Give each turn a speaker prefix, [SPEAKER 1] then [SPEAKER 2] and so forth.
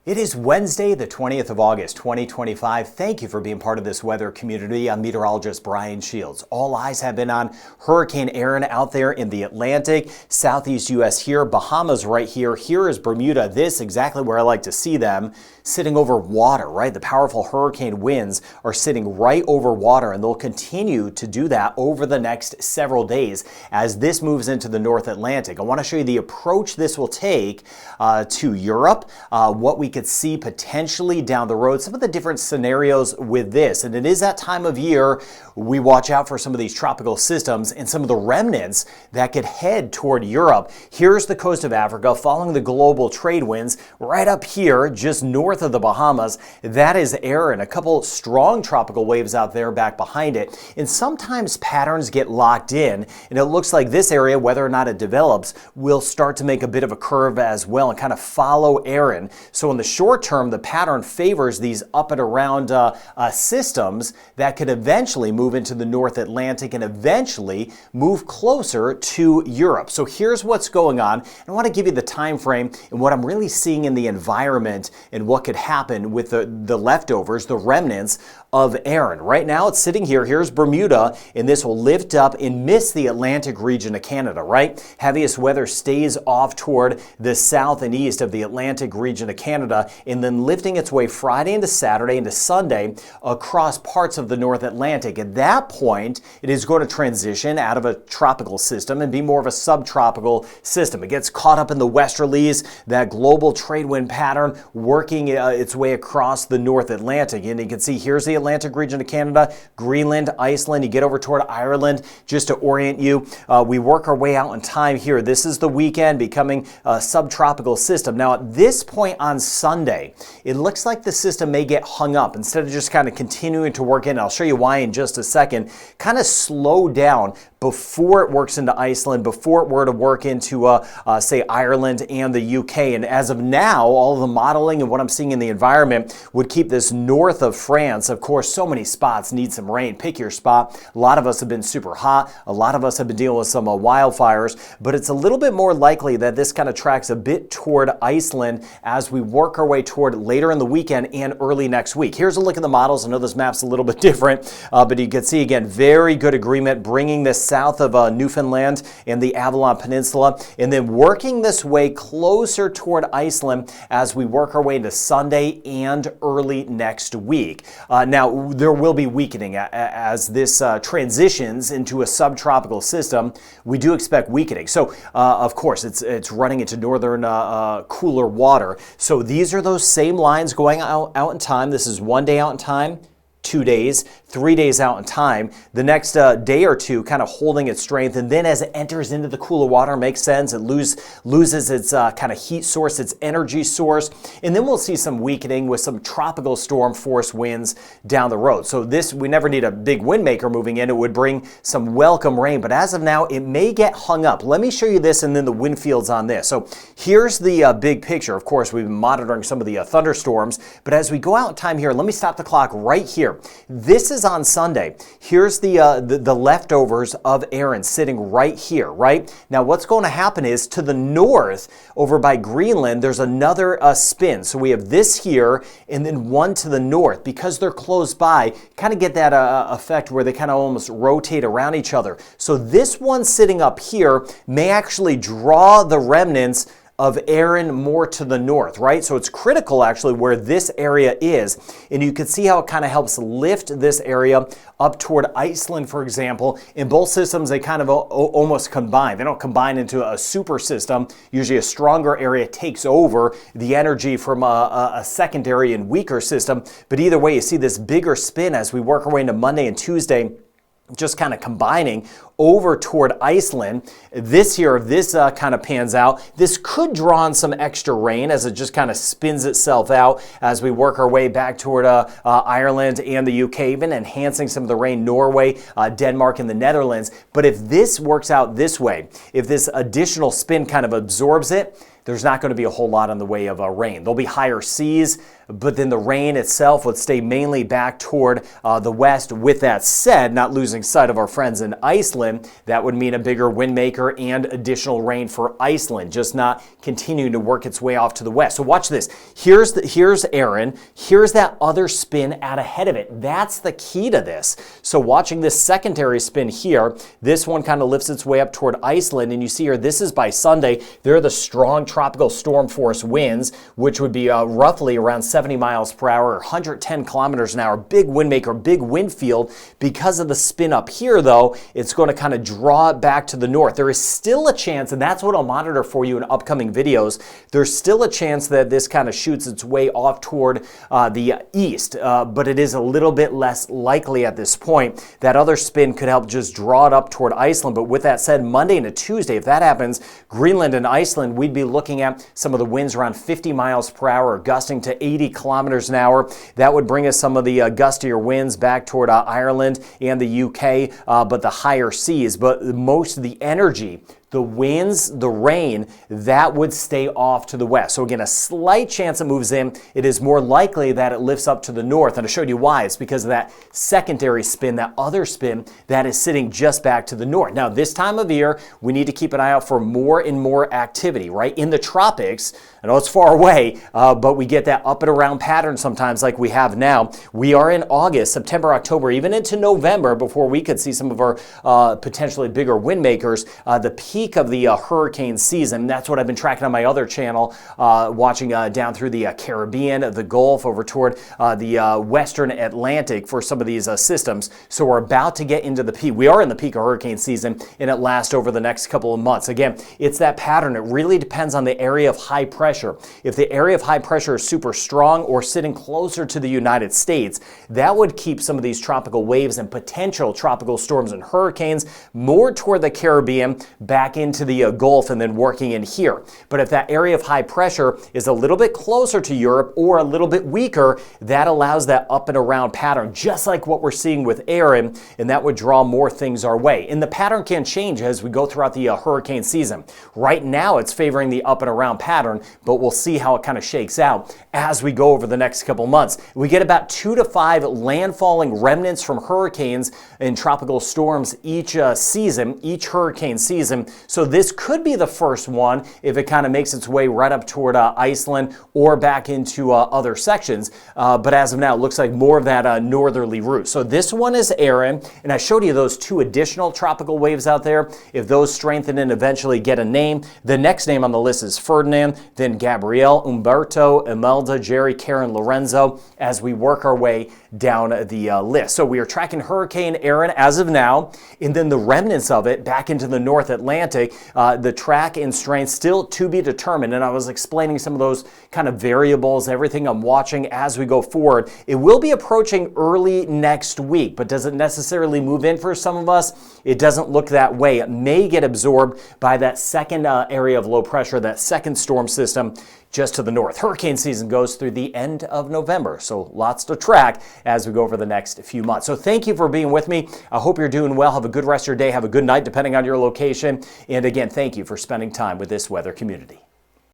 [SPEAKER 1] It is Wednesday, the 20th of August, 2025. Thank you for being part of this weather community. I'm meteorologist Brian Shields. All eyes have been on Hurricane Erin out there in the Atlantic, southeast U.S. here, Bahamas right here. Here is Bermuda. This exactly where I like to see them, sitting over water, right? The powerful hurricane winds are sitting right over water, and they'll continue to do that over the next several days as this moves into the North Atlantic. I want to show you the approach this will take to Europe, what we could see potentially down the road, some of the different scenarios with this. And it is that time of year we watch out for some of these tropical systems and some of the remnants that could head toward Europe. Here's the coast of Africa following the global trade winds right up here just north of the Bahamas. That is Erin, a couple strong tropical waves out there back behind it. And sometimes patterns get locked in, and it looks like this area, whether or not it develops, will start to make a bit of a curve as well and kind of follow Erin. So in the short term, the pattern favors these up and around systems that could eventually move into the North Atlantic and eventually move closer to Europe. So here's what's going on. I want to give you the time frame and what I'm really seeing in the environment and what could happen with the leftovers, the remnants of Erin. Right now it's sitting here. Here's Bermuda, and this will lift up and miss the Atlantic region of Canada, right? Heaviest weather stays off toward the south and east of the Atlantic region of Canada, and then lifting its way Friday into Saturday into Sunday across parts of the North Atlantic. At that point, it is going to transition out of a tropical system and be more of a subtropical system. It gets caught up in the westerlies, that global trade wind pattern working its way across the North Atlantic. And you can see here's the Atlantic region of Canada, Greenland, Iceland. You get over toward Ireland just to orient you. We work our way out in time here. This is the weekend becoming a subtropical system. Now at this point on Sunday, it looks like the system may get hung up instead of just kind of continuing to work in. I'll show you why in just a second. Kind of slow down before it works into Iceland, before it were to work into, say, Ireland and the UK. And as of now, all of the modeling and what I'm seeing in the environment would keep this north of France. Of course, so many spots need some rain. Pick your spot. A lot of us have been super hot. A lot of us have been dealing with some wildfires, but it's a little bit more likely that this kind of tracks a bit toward Iceland as we work our way toward later in the weekend and early next week. Here's a look at the models. I know this map's a little bit different, but you can see again, very good agreement bringing this south of Newfoundland and the Avalon Peninsula, and then working this way closer toward Iceland as we work our way into Sunday and early next week. Now, there will be weakening as this transitions into a subtropical system. We do expect weakening. So, of course, it's running into northern cooler water. So these are those same lines going out in time. This is 1 day out in time, 2 days, 3 days out in time, the next day or two kind of holding its strength, and then as it enters into the cooler water, makes sense, it loses its kind of heat source, its energy source, and then we'll see some weakening with some tropical storm force winds down the road. So this, we never need a big wind maker moving in. It would bring some welcome rain, but as of now, it may get hung up. Let me show you this and then the wind fields on this. So here's the big picture. Of course, we've been monitoring some of the thunderstorms, but as we go out in time here, let me stop the clock right here. This is on Sunday. Here's the leftovers of Erin sitting right here, right? Now what's going to happen is to the north over by Greenland, there's another spin. So we have this here and then one to the north. Because they're close by, kind of get that effect where they kind of almost rotate around each other. So this one sitting up here may actually draw the remnants of Erin more to the north, right? So it's critical actually where this area is. And you can see how it kind of helps lift this area up toward Iceland, for example. In both systems, they kind of almost combine. They don't combine into a super system. Usually a stronger area takes over the energy from a secondary and weaker system. But either way, you see this bigger spin as we work our way into Monday and Tuesday, just kind of combining over toward Iceland. This here, if this kind of pans out, this could draw on some extra rain as it just kind of spins itself out as we work our way back toward Ireland and the UK, even enhancing some of the rain, Norway, Denmark, and the Netherlands. But if this works out this way, if this additional spin kind of absorbs it, there's not going to be a whole lot in the way of rain. There'll be higher seas, but then the rain itself would stay mainly back toward the west. With that said, not losing sight of our friends in Iceland, that would mean a bigger wind maker and additional rain for Iceland, just not continuing to work its way off to the west. So watch this. Here's Erin. Here's that other spin out ahead of it. That's the key to this. So watching this secondary spin here, this one kind of lifts its way up toward Iceland, and you see here, this is by Sunday. There are the strong tropical storm force winds, which would be roughly around 70 miles per hour, or 110 kilometers an hour. Big wind maker, big wind field. Because of the spin up here, though, it's going to kind of draw it back to the north. There is still a chance, and that's what I'll monitor for you in upcoming videos, there's still a chance that this kind of shoots its way off toward the east, but it is a little bit less likely at this point. That other spin could help just draw it up toward Iceland, but with that said, Monday into Tuesday, if that happens, Greenland and Iceland, we'd be looking at some of the winds around 50 miles per hour, gusting to 80 kilometers an hour. That would bring us some of the gustier winds back toward Ireland and the UK, but the higher seas. But most of the energy, the winds, the rain, that would stay off to the west. So again, a slight chance it moves in. It is more likely that it lifts up to the north. And I showed you why. It's because of that secondary spin, that other spin that is sitting just back to the north. Now, this time of year, we need to keep an eye out for more and more activity, right? In the tropics, I know it's far away, but we get that up and around pattern sometimes like we have now. We are in August, September, October, even into November before we could see some of our potentially bigger wind makers. The peak of the hurricane season, that's what I've been tracking on my other channel, watching down through the Caribbean, the Gulf, over toward the Western Atlantic for some of these systems. So we're about to get into the peak. We are in the peak of hurricane season, and it lasts over the next couple of months. Again, it's that pattern. It really depends on the area of high pressure. If the area of high pressure is super strong or sitting closer to the United States, that would keep some of these tropical waves and potential tropical storms and hurricanes more toward the Caribbean, back into the Gulf, and then working in here. But if that area of high pressure is a little bit closer to Europe or a little bit weaker, that allows that up and around pattern, just like what we're seeing with Erin, and that would draw more things our way. And the pattern can change as we go throughout the hurricane season. Right now, it's favoring the up and around pattern, but we'll see how it kind of shakes out as we go over the next couple months. We get about 2 to 5 landfalling remnants from hurricanes and tropical storms each season, each hurricane season. So this could be the first one if it kind of makes its way right up toward Iceland or back into other sections. But as of now, it looks like more of that northerly route. So this one is Erin, and I showed you those 2 additional tropical waves out there. If those strengthen and eventually get a name, the next name on the list is Ferdinand, then Gabrielle, Umberto, Imelda, Jerry, Karen, Lorenzo, as we work our way down the list. So we are tracking Hurricane Erin as of now, and then the remnants of it back into the North Atlantic. The track and strength still to be determined, and I was explaining some of those kind of variables, everything I'm watching as we go forward. It will be approaching early next week, but does it necessarily move in for some of us? It doesn't look that way. It may get absorbed by that second area of low pressure, that second storm system just to the north. Hurricane season goes through the end of November, so lots to track as we go over the next few months. So thank you for being with me. I hope you're doing well. Have a good rest of your day. Have a good night, depending on your location. And again, thank you for spending time with this weather community.